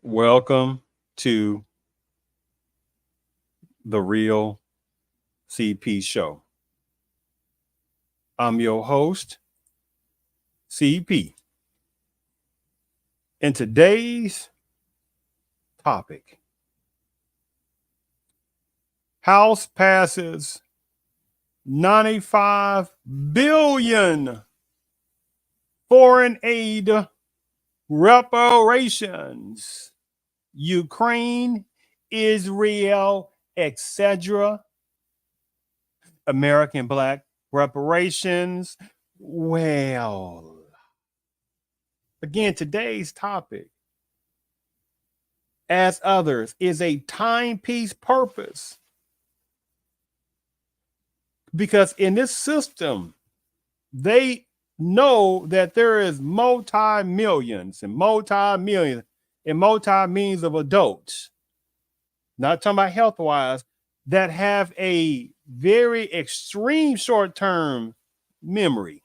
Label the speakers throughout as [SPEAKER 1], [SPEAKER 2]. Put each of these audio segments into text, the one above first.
[SPEAKER 1] Welcome to the Real CP Show. I'm your host, CP. And today's topic, House passes 95 billion foreign aid reparations. Ukraine, Israel, etc. American Black Reparations. Well, again, today's topic, as others, is a timepiece purpose. Because in this system, they know that there is multi-millions and multi-millions and multi-millions of adults, not talking about health-wise, that have a very extreme short-term memory.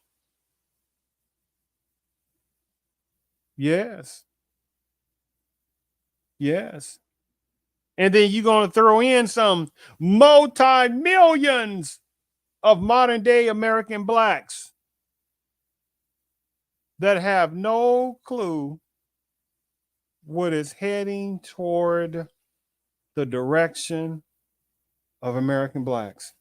[SPEAKER 1] Yes. Yes. And then you're going to throw in some multi-millions of modern day American blacks that have no clue what is heading toward the direction of American blacks.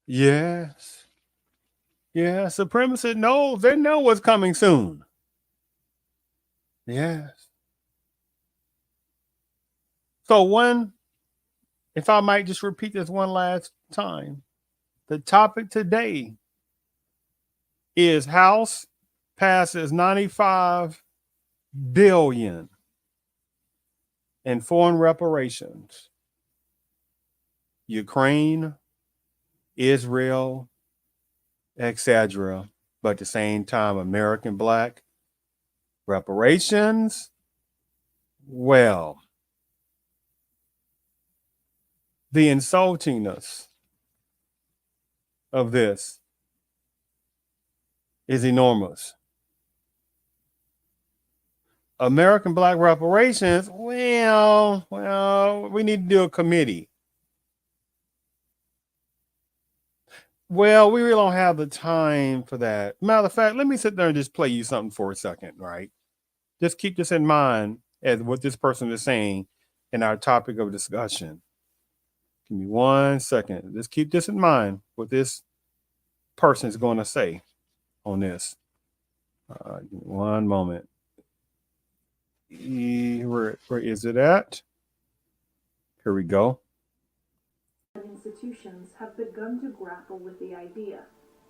[SPEAKER 1] Yes. Yeah, supremacists know, they know what's coming soon. Yes. So if I might just repeat this one last time, the topic today is House passes 95 billion in foreign reparations. Ukraine, Israel, etc. But at the same time, American Black reparations. Well, the insultingness of this is enormous. American Black reparations, well, we need to do a committee. Well, we really don't have the time for that. Matter of fact, let me sit there and just play you something for a second, right? Just keep this in mind as what this person is saying in our topic of discussion. Give me 1 second. Just keep this in mind, what this person is going to say on this. Give me 1 moment. Where is it at? Here we go.
[SPEAKER 2] Institutions have begun to grapple with the idea.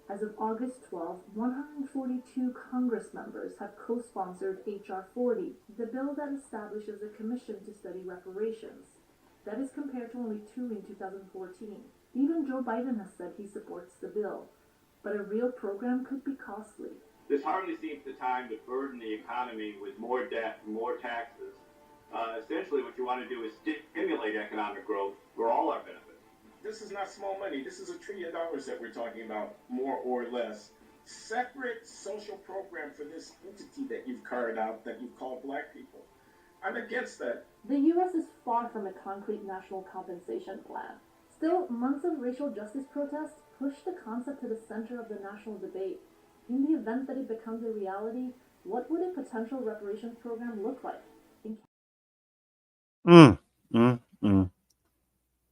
[SPEAKER 2] As of August 12, 142 Congress members have co-sponsored H.R. 40, the bill that establishes a commission to study reparations. That is compared to only 2 in 2014. Even Joe Biden has said he supports the bill. But a real program could be costly.
[SPEAKER 3] This hardly seems the time to burden the economy with more debt and more taxes. Essentially, what you want to do is stimulate economic growth for all our benefit.
[SPEAKER 4] This is not small money. This is $1 trillion that we're talking about, more or less. Separate social program for this entity that you've carved out, that you've called black people. I'm against that.
[SPEAKER 2] The U.S. is far from a concrete national compensation plan. Still, months of racial justice protests push the concept to the center of the national debate. In the event that it becomes a reality, what would a potential reparations program look like?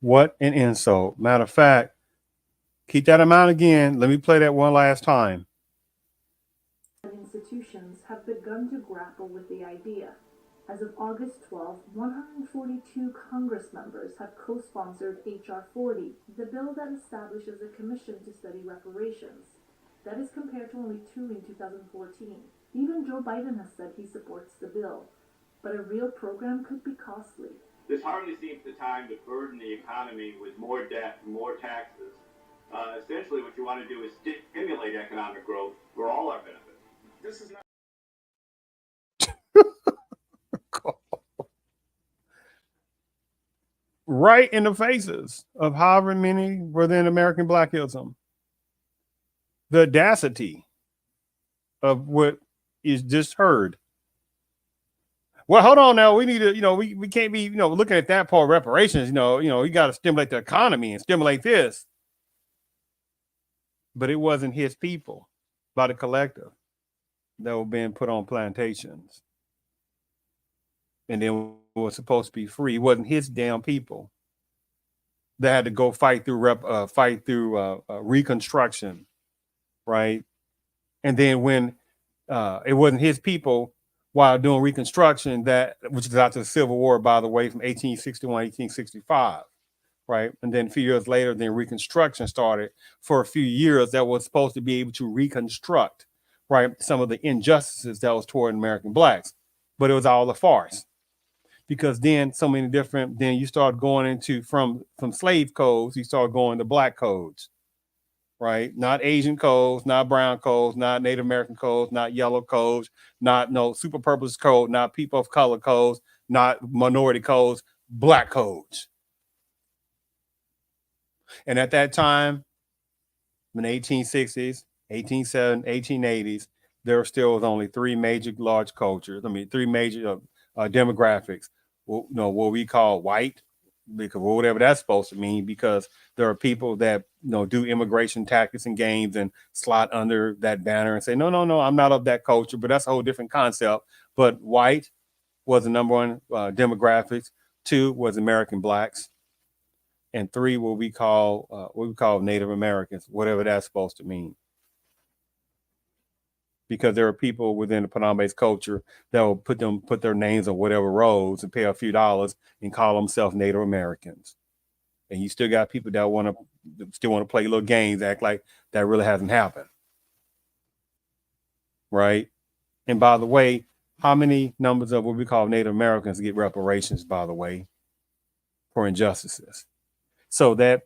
[SPEAKER 1] What an insult. Matter of fact, keep that in mind again. Let me play that one last time.
[SPEAKER 2] Institutions have begun to grapple with the idea. As of August 12, 142 Congress members have co-sponsored H.R. 40, the bill that establishes a commission to study reparations. That is compared to only 2 in 2014. Even Joe Biden has said he supports the bill. But a real program could be costly.
[SPEAKER 3] This hardly seems the time to burden the economy with more debt and more taxes. Essentially, what you want to do is stimulate economic growth for all our benefit.
[SPEAKER 4] This is not.
[SPEAKER 1] right in the faces of however many were in American Blackism. The audacity of what is just heard. Well, hold on now. We need to, we can't be, looking at that part of reparations, you got to stimulate the economy and stimulate this. But it wasn't his people by the collective that were being put on plantations. And then was supposed to be free. It wasn't his damn people that had to go fight through Reconstruction, right? And then when it wasn't his people while doing Reconstruction, which is after the Civil War, by the way, from 1861, 1865, right? And then a few years later, then Reconstruction started for a few years that was supposed to be able to reconstruct, right, some of the injustices that was toward American blacks. But it was all a farce. Because then so many different, then you start going into from slave codes, you start going to black codes, right? Not Asian codes, not brown codes, not Native American codes, not yellow codes, not no super purpose code, not people of color codes, not minority codes, black codes. And at that time, in the 1860s, 1870s, 1880s, there still was only three major large cultures. Three major demographics. What we call white, because whatever that's supposed to mean, because there are people that do immigration tactics and games and slot under that banner and say, no, I'm not of that culture, but that's a whole different concept. But white was the number one demographics. Two was American blacks, and three what we call Native Americans, whatever that's supposed to mean. Because there are people within the Panama-based culture that will put their names on whatever roads and pay a few dollars and call themselves Native Americans. And you still got people that want to play little games, act like that really hasn't happened. Right? And by the way, how many numbers of what we call Native Americans get reparations, by the way, for injustices? So that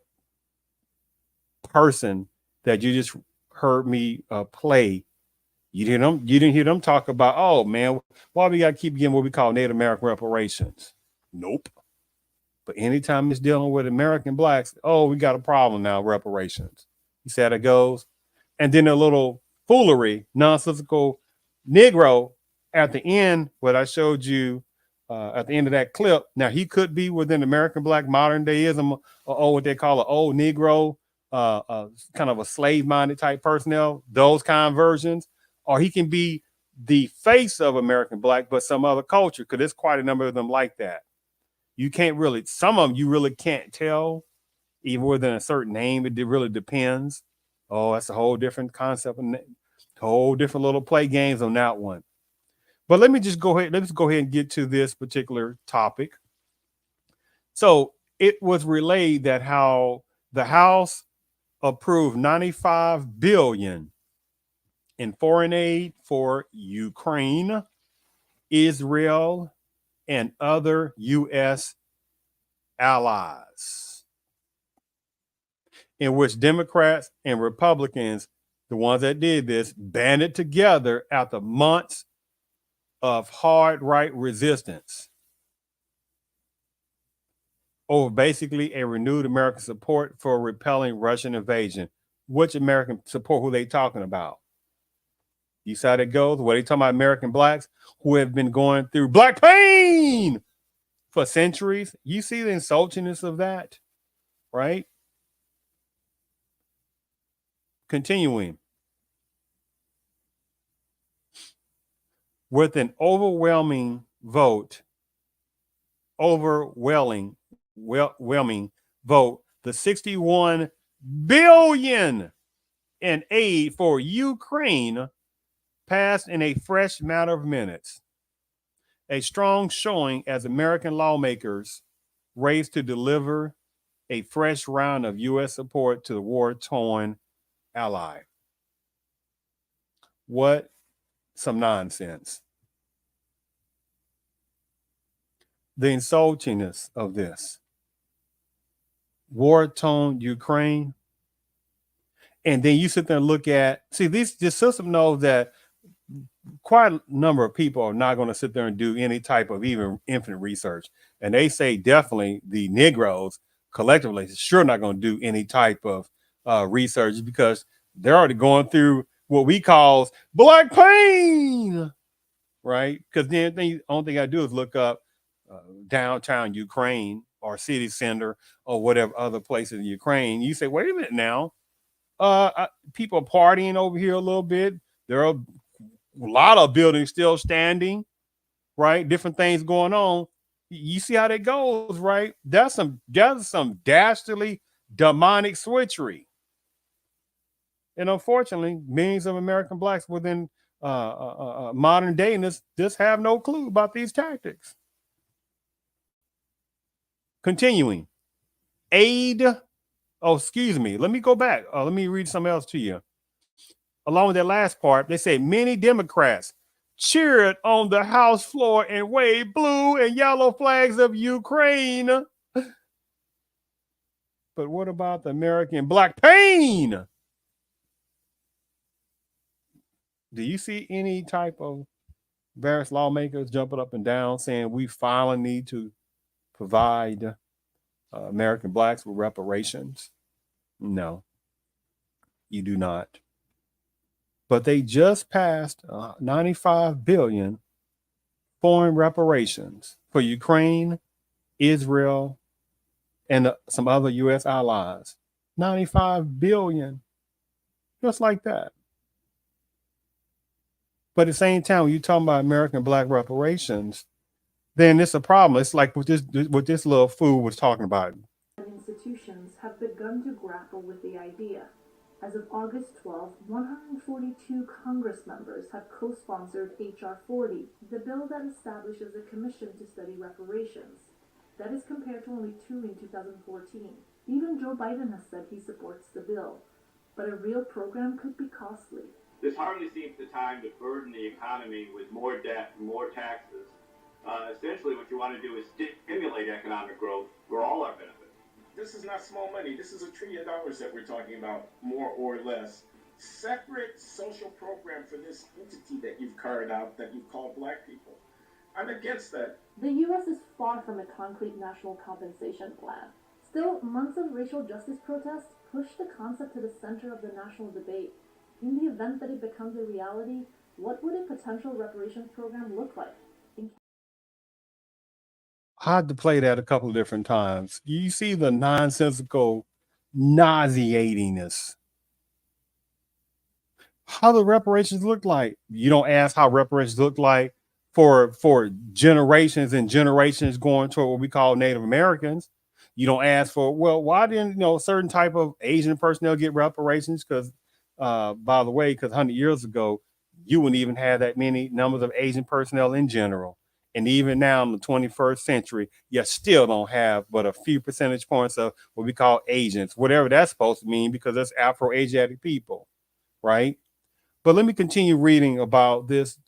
[SPEAKER 1] person that you just heard me play, you didn't hear them talk about, oh man, why we got to keep getting what we call Native American reparations? Nope. But anytime it's dealing with American blacks, oh, we got a problem now, reparations. You see how it goes? And then a little foolery, nonsensical Negro at the end, what I showed you at the end of that clip. Now, he could be within American Black modern dayism, or what they call an old Negro, kind of a slave-minded type personnel, those kind of versions. Or he can be the face of American Black, but some other culture, because there's quite a number of them like that. You can't really, some of them you really can't tell, even within a certain name. It really depends. Oh, that's a whole different concept, and whole different little play games on that one. But let me just go ahead. Let's go ahead and get to this particular topic. So it was relayed that how the House approved $95 billion in foreign aid for Ukraine, Israel, and other U.S. allies, in which Democrats and Republicans, the ones that did this, banded together after months of hard right resistance over basically a renewed American support for repelling Russian invasion. Which American support? Who they talking about? You see how it goes? What they talking about? American blacks who have been going through black pain for centuries. You see the insultingness of that, right? Continuing. With an overwhelming vote, whelming vote, the $61 billion in aid for Ukraine passed in a fresh matter of minutes. A strong showing as American lawmakers raced to deliver a fresh round of U.S. support to the war-torn ally. What some nonsense. The insultingness of this. War-torn Ukraine. And then you sit there and look at, this system knows that quite a number of people are not going to sit there and do any type of even infinite research. And they say definitely the Negroes collectively is sure not going to do any type of research because they're already going through what we call black pain, right? Because the only thing I do is look up downtown Ukraine or city center or whatever other places in Ukraine. You say, wait a minute now, people are partying over here a little bit. There are a lot of buildings still standing, right? Different things going on. You see how that goes, right? That's some dastardly demonic switchery. And unfortunately, millions of American blacks within modern day just have no clue about these tactics. Continuing, aid. Oh, excuse me. Let me go back. Let me read something else to you. Along with that last part, they say many Democrats cheered on the House floor and waved blue and yellow flags of Ukraine. But what about the American black pain? Do you see any type of various lawmakers jumping up and down saying we finally need to provide American blacks with reparations? No, you do not. But they just passed 95 billion foreign reparations for Ukraine, Israel, and some other U.S. allies. 95 billion, just like that. But at the same time, when you're talking about American black reparations, then it's a problem. It's like what this little fool was talking about.
[SPEAKER 2] Institutions have begun to grapple with the idea. As of August 12, 142 Congress members have co-sponsored H.R. 40, the bill that establishes a commission to study reparations. That is compared to only 2 in 2014. Even Joe Biden has said he supports the bill. But a real program could be costly.
[SPEAKER 3] This hardly seems the time to burden the economy with more debt, more taxes. Essentially, what you want to do is stimulate economic growth for all our benefit.
[SPEAKER 4] This is not small money. This is $1 trillion that we're talking about, more or less. Separate social program for this entity that you've carved out, that you've called black people. I'm against that.
[SPEAKER 2] The U.S. is far from a concrete national compensation plan. Still, months of racial justice protests push the concept to the center of the national debate. In the event that it becomes a reality, what would a potential reparations program look like?
[SPEAKER 1] I had to play that a couple of different times. You see the nonsensical nauseatingness. How the reparations look like. You don't ask how reparations look like for generations and generations going toward what we call Native Americans. You don't ask for, well, why didn't certain type of Asian personnel get reparations? Because by the way, because 100 years ago, you wouldn't even have that many numbers of Asian personnel in general. And even now in the 21st century, you still don't have but a few percentage points of what we call Asians, whatever that's supposed to mean, because that's Afro-Asiatic people, right? But let me continue reading about this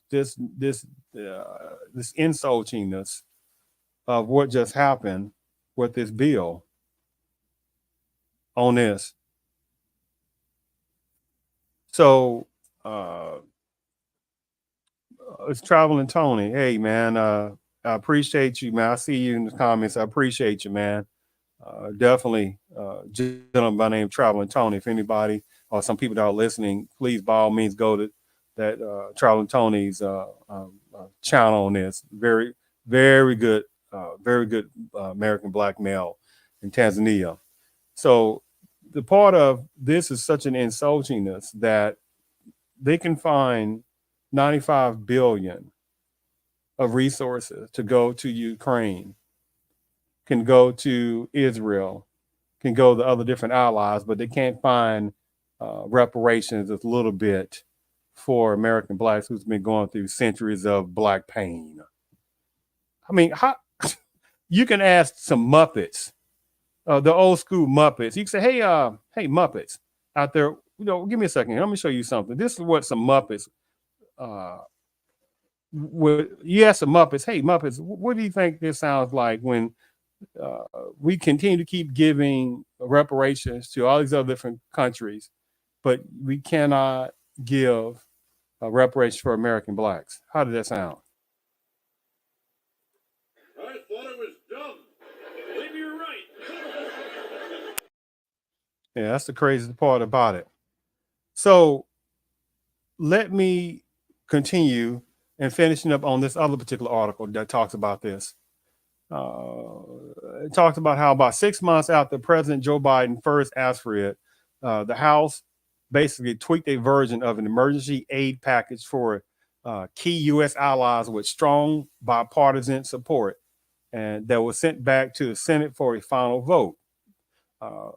[SPEAKER 1] insultingness of what just happened with this bill on this. So it's Traveling Tony. Hey man, I appreciate you, man. I see you in the comments. I appreciate you, man. Definitely gentleman by name Traveling Tony. If anybody or some people that are listening, please by all means go to that Traveling Tony's channel on this. Very, very good American black male in Tanzania. So the part of this is such an insultingness that they can find 95 billion of resources to go to Ukraine, can go to Israel, can go to other different allies, but they can't find reparations a little bit for American blacks who's been going through centuries of black pain. I mean, how you can ask some Muppets, the old school Muppets. You can say, hey Muppets out there, give me a second. Let me show you something. This is what some Muppets you ask the Muppets, hey Muppets, what do you think this sounds like when we continue to keep giving reparations to all these other different countries, but we cannot give reparations for American blacks? How did that sound?
[SPEAKER 5] I thought it was dumb.
[SPEAKER 1] Yeah, that's the craziest part about it. So let me continue and finishing up on this other particular article that talks about this. It talks about how about 6 months after President Joe Biden first asked for it, the House basically tweaked a version of an emergency aid package for key U.S. allies with strong bipartisan support, and that was sent back to the Senate for a final vote. Uh,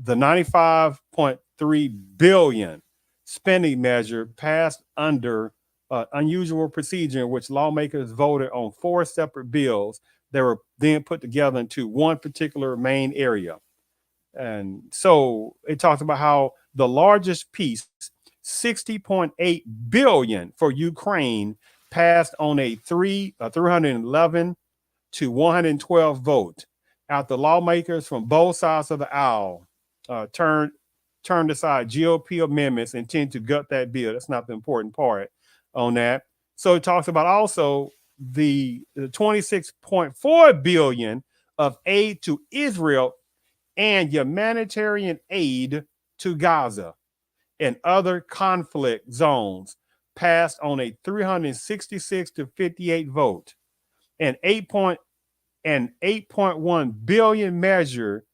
[SPEAKER 1] the 95.3 billion spending measure passed under unusual procedure in which lawmakers voted on 4 separate bills that were then put together into one particular main area. And so it talks about how the largest piece, 60.8 billion for Ukraine, passed on a 311 to 112 vote after lawmakers from both sides of the aisle turned aside GOP amendments intended to gut that bill. That's not the important part on that. So it talks about also the 26.4 billion of aid to Israel and humanitarian aid to Gaza and other conflict zones passed on a 366 to 58 vote. And 8.1 billion measure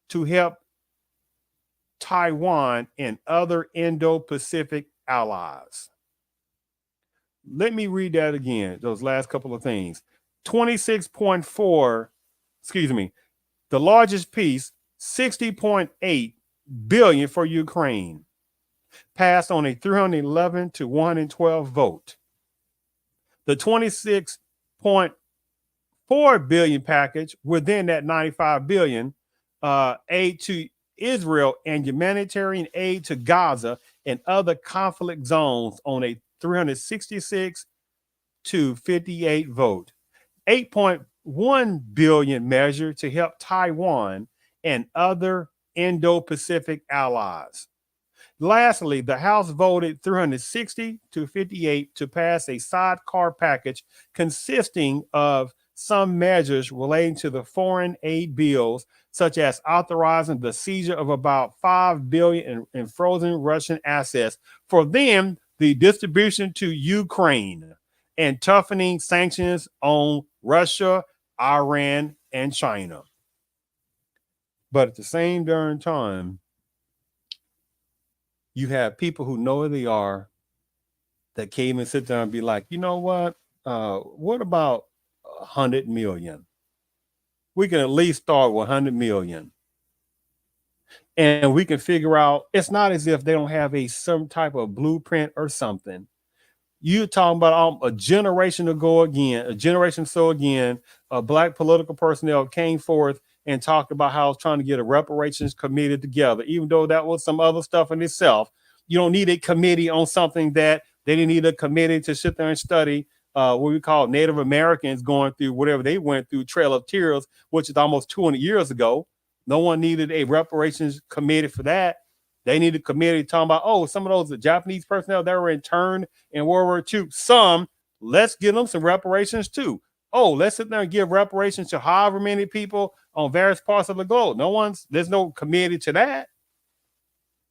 [SPEAKER 1] to help Taiwan and other Indo-Pacific allies. Let me read that again, those last couple of things. 26.4, excuse me, the largest piece, 60.8 billion for Ukraine, passed on a 311 to 112 vote. The 26.4 billion package within that 95 billion aid to Israel and humanitarian aid to Gaza and other conflict zones on a 366 to 58 vote. 8.1 billion measure to help Taiwan and other Indo-Pacific allies. Lastly, the House voted 360 to 58 to pass a sidecar package consisting of some measures relating to the foreign aid bills, such as authorizing the seizure of about 5 billion in frozen Russian assets for them, the distribution to Ukraine, and toughening sanctions on Russia, Iran, and China. But at the same darn time, you have people who know who they are that came and sit down and be like, you know what about 100 million? We can at least start with 100 million. And we can figure out, it's not as if they don't have some type of blueprint or something. You're talking about a generation ago again, a generation so again, Black political personnel came forth and talked about how it's trying to get a reparations committee together, even though that was some other stuff in itself. You don't need a committee on something that they didn't need a committee to sit there and study what we call Native Americans going through whatever they went through, Trail of Tears, which is almost 200 years ago. No one needed a reparations committee for that. They need a committee talking about, oh, some of those Japanese personnel that were interned in World War II, let's give them some reparations too. Oh, let's sit there and give reparations to however many people on various parts of the globe. There's no committee to that.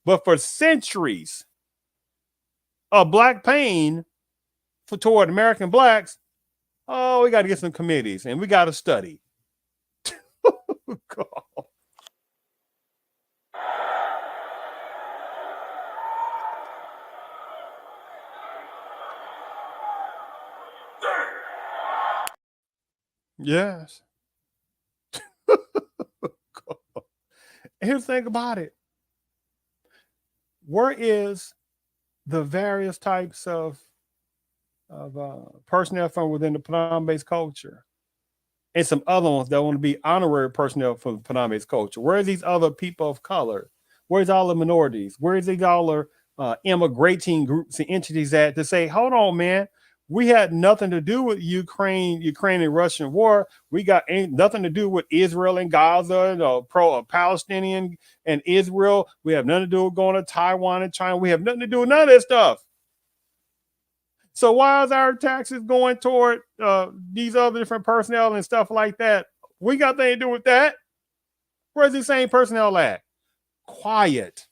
[SPEAKER 1] But for centuries of Black pain toward American Blacks, oh, we got to get some committees and we got to study. God. Yes. Here's the thing about it. Where is the various types of personnel from within the Panama-based culture? And some other ones that want to be honorary personnel from the Panama-based culture. Where's these other people of color? Where's all the minorities? Where's these all the immigrating groups and entities at to say, hold on, man, we had nothing to do with Ukraine and Russian war. We got nothing to do with Israel and Gaza, Palestinian and Israel. We have nothing to do with going to Taiwan and China. We have nothing to do with none of this stuff. So why is our taxes going toward these other different personnel and stuff like that? We got nothing to do with that. Where's the same personnel at? quiet.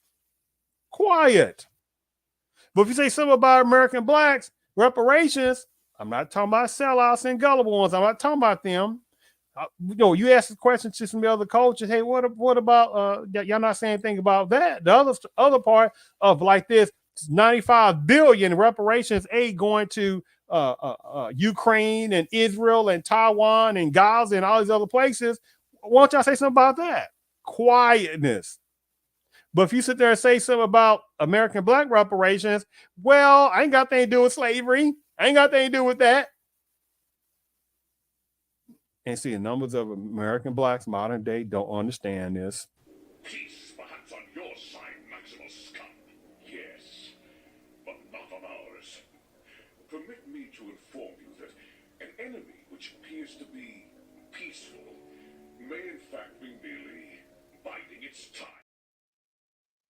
[SPEAKER 1] But if you say something about American blacks, reparations, I'm not talking about sellouts and gullible ones. I'm not talking about them. You ask the question to some other coaches, hey, what about y'all not saying anything about that? The other part of like this 95 billion reparations aid going to Ukraine and Israel and Taiwan and Gaza and all these other places. Why don't y'all say something about that? Quietness. But if you sit there and say something about American black reparations, well, I ain't got anything to do with slavery. I ain't got anything to do with that. And see, the numbers of American blacks modern day don't understand this.
[SPEAKER 5] Peace, perhaps on your side, Maximus Scum. Yes, but not on ours. Permit me to inform you that an enemy which appears to be peaceful may in fact be merely biding its time.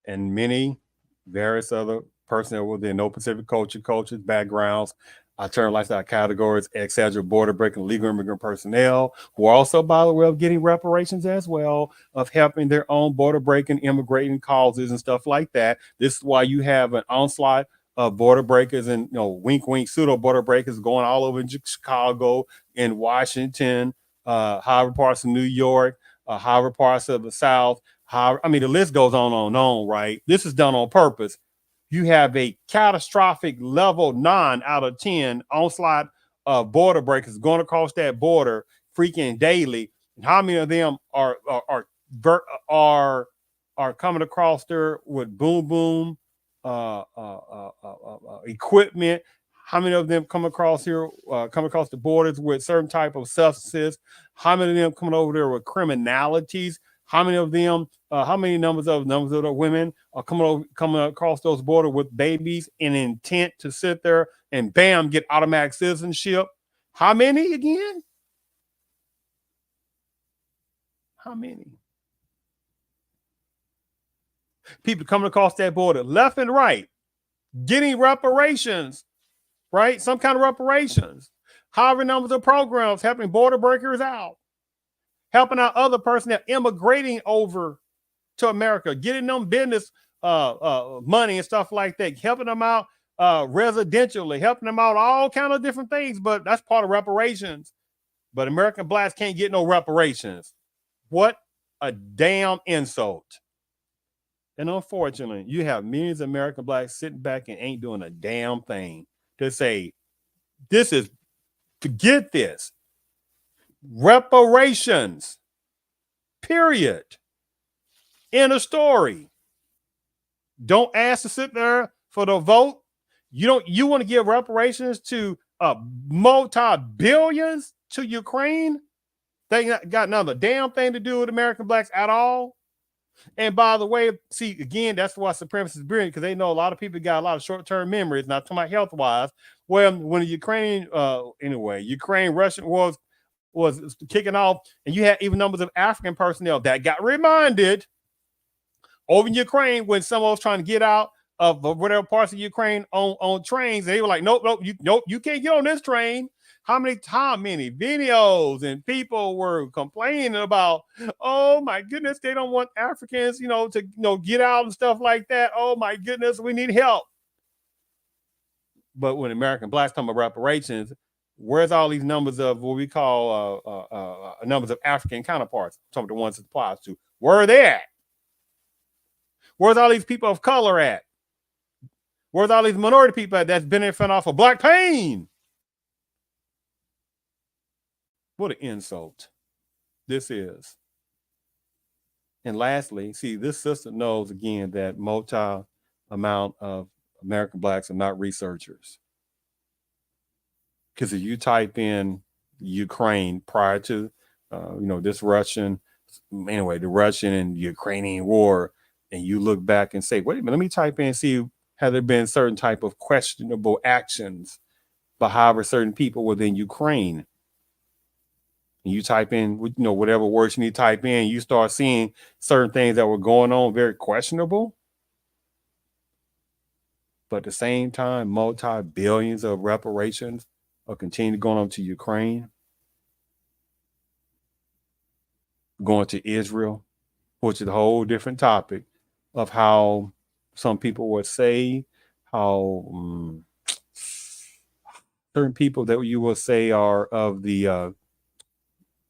[SPEAKER 1] And many various other personnel within no Pacific culture, cultures, backgrounds, alternative lifestyle categories, etc., border breaking legal immigrant personnel who are also, by the way, of getting reparations as well, of helping their own border breaking immigrating causes and stuff like that. This is why you have an onslaught of border breakers and wink wink pseudo border breakers going all over in Chicago, in Washington, however parts of New York, however parts of the South. I mean, the list goes on and on, right? This is done on purpose. You have a catastrophic level 9 out of 10 onslaught of border breakers going across that border freaking daily. And how many of them are coming across there with boom equipment? How many of them come across the borders with certain type of substances? How many of them coming over there with criminalities? How many of them? How many numbers of the women are coming across those borders with babies in intent to sit there and bam, get automatic citizenship? How many again? How many? People coming across that border, left and right, getting reparations, right? Some kind of reparations. However, numbers of programs helping border breakers out, helping out other personnel immigrating over to America, getting them business money and stuff like that, helping them out residentially, helping them out all kind of different things. But that's part of reparations. But American blacks can't get no reparations. What a damn insult. And unfortunately, you have millions of American blacks sitting back and ain't doing a damn thing to say, forget this. Reparations. Period. End of story. Don't ask to sit there for the vote. You want to give reparations to multi-billions to Ukraine? They got another damn thing to do with American blacks at all. And by the way, see, again, that's why supremacists is brilliant, because they know a lot of people got a lot of short-term memories, not talking about health-wise. Well, when the Ukraine Russian was kicking off, and you had even numbers of African personnel that got reminded over in Ukraine when someone was trying to get out of whatever parts of Ukraine on trains. They were like, nope, you can't get on this train. How many videos and people were complaining about, oh my goodness, they don't want Africans, to get out and stuff like that. Oh my goodness, we need help. But when American blacks talk about reparations, where's all these numbers of what we call numbers of African counterparts? Some of the ones it applies to. Where are they at? Where's all these people of color at? Where's all these minority people at that's benefiting off of black pain? What an insult this is. And lastly, see, this system knows again that amount of American blacks are not researchers. Because if you type in Ukraine prior to, the Russian and Ukrainian war, and you look back and say, wait a minute, let me type in and see, have there been certain type of questionable actions by however certain people within Ukraine? And you type in, whatever words you need to type in, you start seeing certain things that were going on very questionable. But at the same time, multi-billions of reparations are continuing going on to Ukraine, going to Israel, which is a whole different topic. of how some people would say how certain people that you will say are of the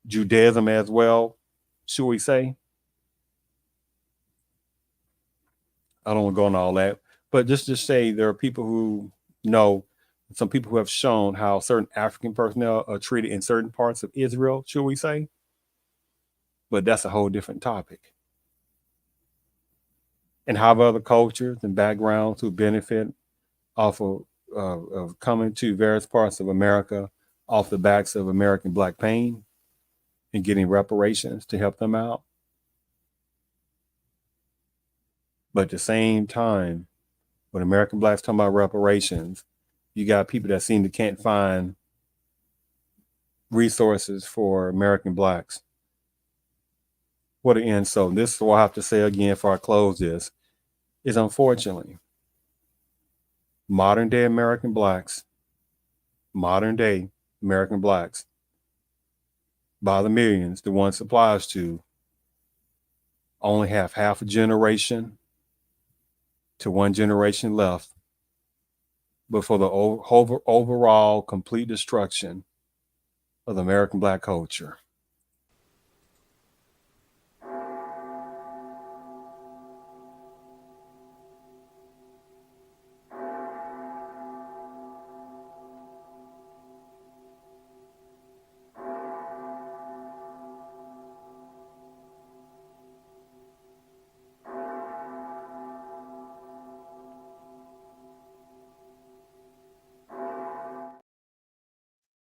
[SPEAKER 1] Judaism as well, should we say? I don't want to go into all that, but just to say there are people who know, some people who have shown how certain African personnel are treated in certain parts of Israel, should we say? But that's a whole different topic. And how other cultures and backgrounds who benefit off of coming to various parts of America off the backs of American Black pain and getting reparations to help them out. But at the same time, when American Blacks talk about reparations, you got people that seem to can't find resources for American Blacks. What an insult. This is what I have to say again before I close this, is unfortunately, modern day American Blacks, by the millions, the ones supplies to, only have half a generation to one generation left before the overall complete destruction of the American Black culture.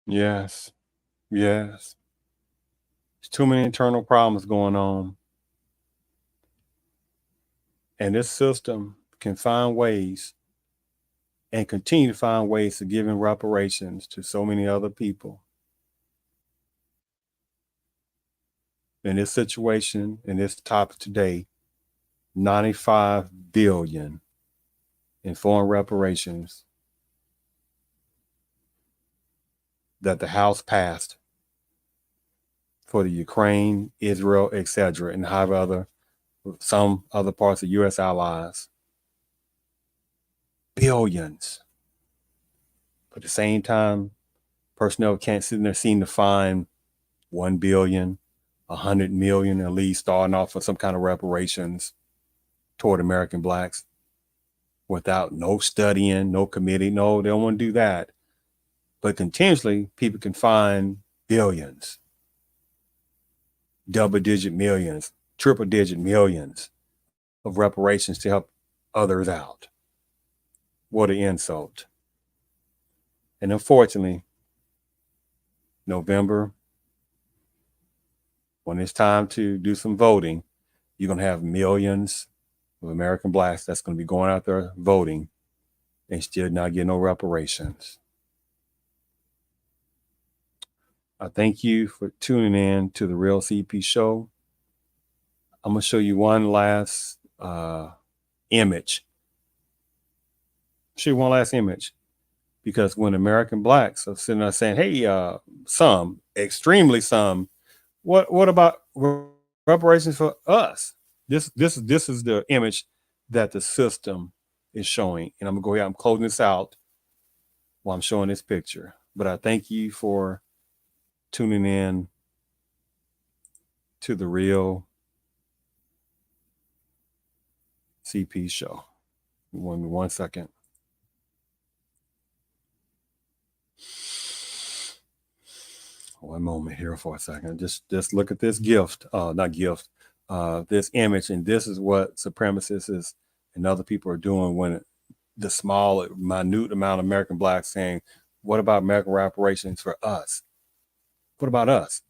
[SPEAKER 1] Yes. Yes. There's too many internal problems going on. And this system can find ways and continue to find ways to give in reparations to so many other people. In this situation, in this topic today, 95 billion in foreign reparations that the House passed for the Ukraine, Israel, etc., and some other parts of U.S. allies. Billions. But at the same time, personnel can't sit there seem to find 1 billion, 100 million at least, starting off with some kind of reparations toward American Blacks without no studying, no committee. No, they don't want to do that. But continuously, people can find billions, double-digit millions, triple-digit millions of reparations to help others out. What an insult. And unfortunately, November, when it's time to do some voting, you're going to have millions of American Blacks that's going to be going out there voting and still not get no reparations. I thank you for tuning in to the Real CP Show. I'm going to show you one last image. Show you one last image. Because when American Blacks are sitting there saying, hey, extremely some, what about reparations for us? This is the image that the system is showing. And I'm going to go ahead, I'm closing this out while I'm showing this picture. But I thank you for tuning in to the Real CP Show. One second. One moment here for a second. Just look at this gift, this image, and this is what supremacists and other people are doing when the small, minute amount of American Blacks saying, what about American reparations for us? What about us?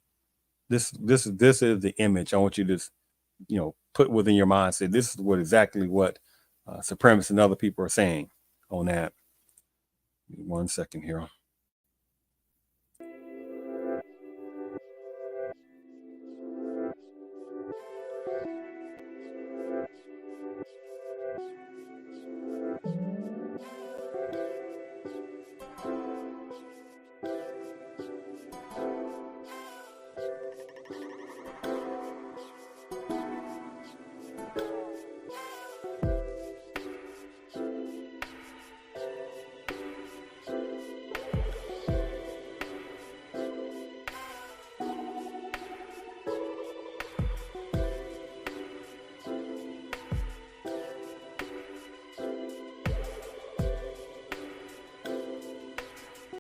[SPEAKER 1] This is the image I want you to put within your mind. Say this is exactly what supremacists and other people are saying on that. 1 second here.